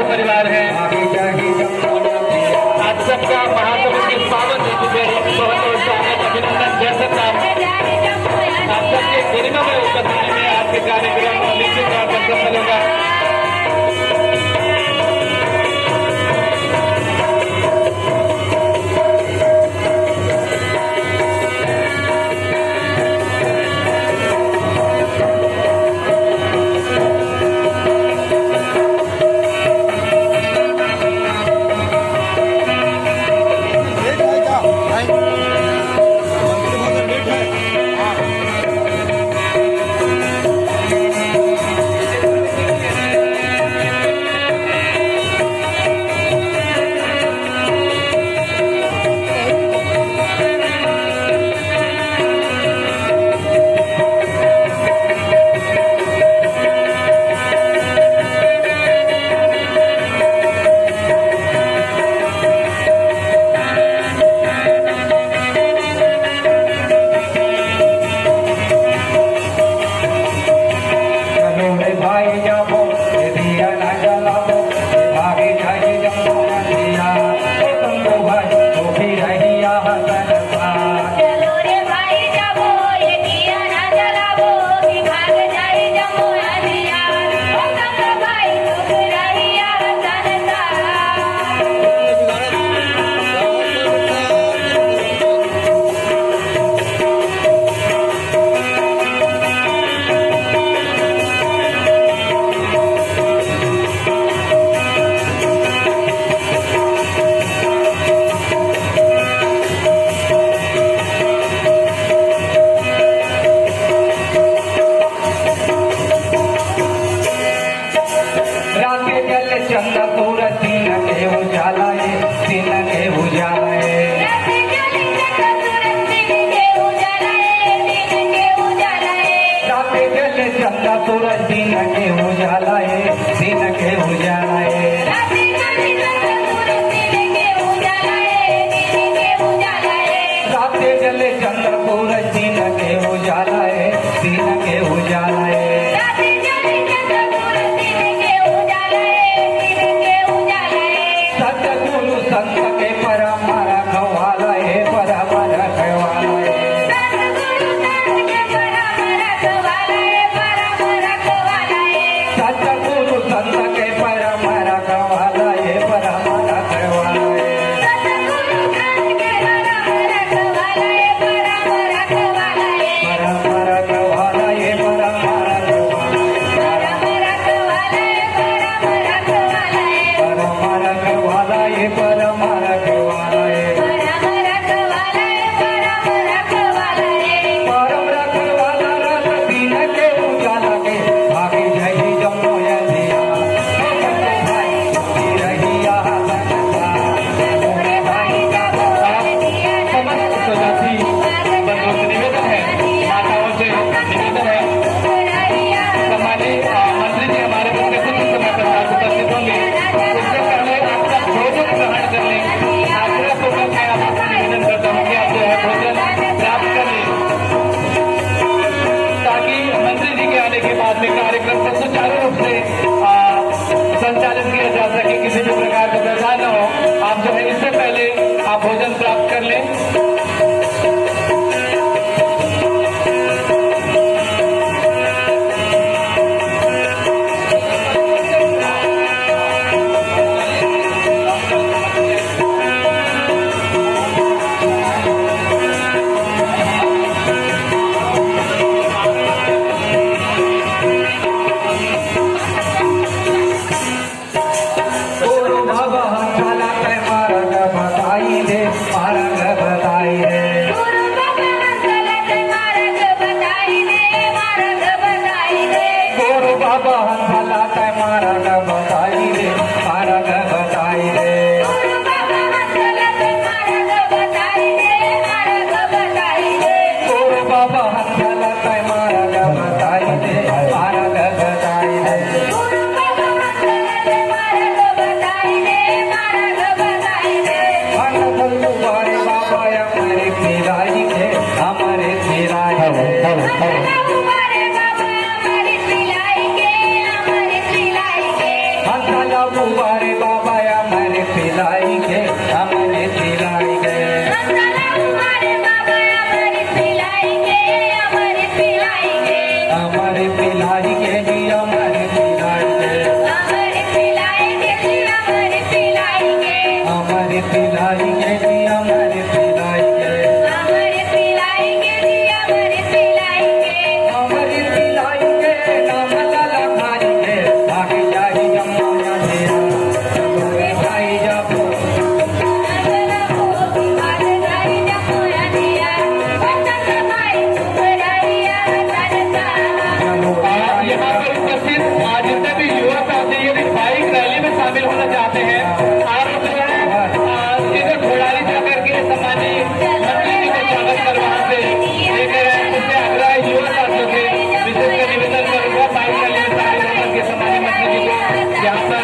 परिवार है। आज सबका महासभा की पावन ऋतु में बहुत स्वागत अभिनंदन जय सतनाम। आप सबके गरिमा में उपस्थिति में आपके कार्यक्रम निश्चित तौर पर सफल होगा। संचालित किया जा सके, किसी भी प्रकार का व्यवधान न हो। आप जो है इससे पहले आप भोजन प्राप्त कर लें। Baba, chala kai mara बुआरे बाबा हमारे पिलाएंगे, हमारे पिलाएंगे। मसाला बुआरे बाबा हमारे पिलाएंगे, हमारे पिलाएंगे। हमारे पिलाएंगे जी, हमारे पिलाएंगे। हमारे पिलाएंगे जी, हमारे पिलाएंगे। हमारे पिलाएंगे जी, हमारे पिलाएंगे। हमारे पिलाएंगे जी, हमारे पिलाएंगे। हमारे पिलाएंगे नाम लाला खाएंगे, आगे जाई अम्मा या तेरा रे भाई जाबो। मसाला भोगी आगे जाई जमुया दिया, बचन भाई सुबराइया करता। यहाँ पर उपस्थित आज जितने भी युवक आते हैं यदि बाइक रैली में शामिल होना चाहते हैं, आप जो है सीधे घोड़ारी जाकर के सम्मानीय मंत्री जी को स्वागत कर वहाँ से लेकर उससे आग्रह युवा साथियों से विशेषकर निवेदन करूंगा बाइक रैली में शामिल होकर के सम्मानीय मंत्री जी को यहाँ पर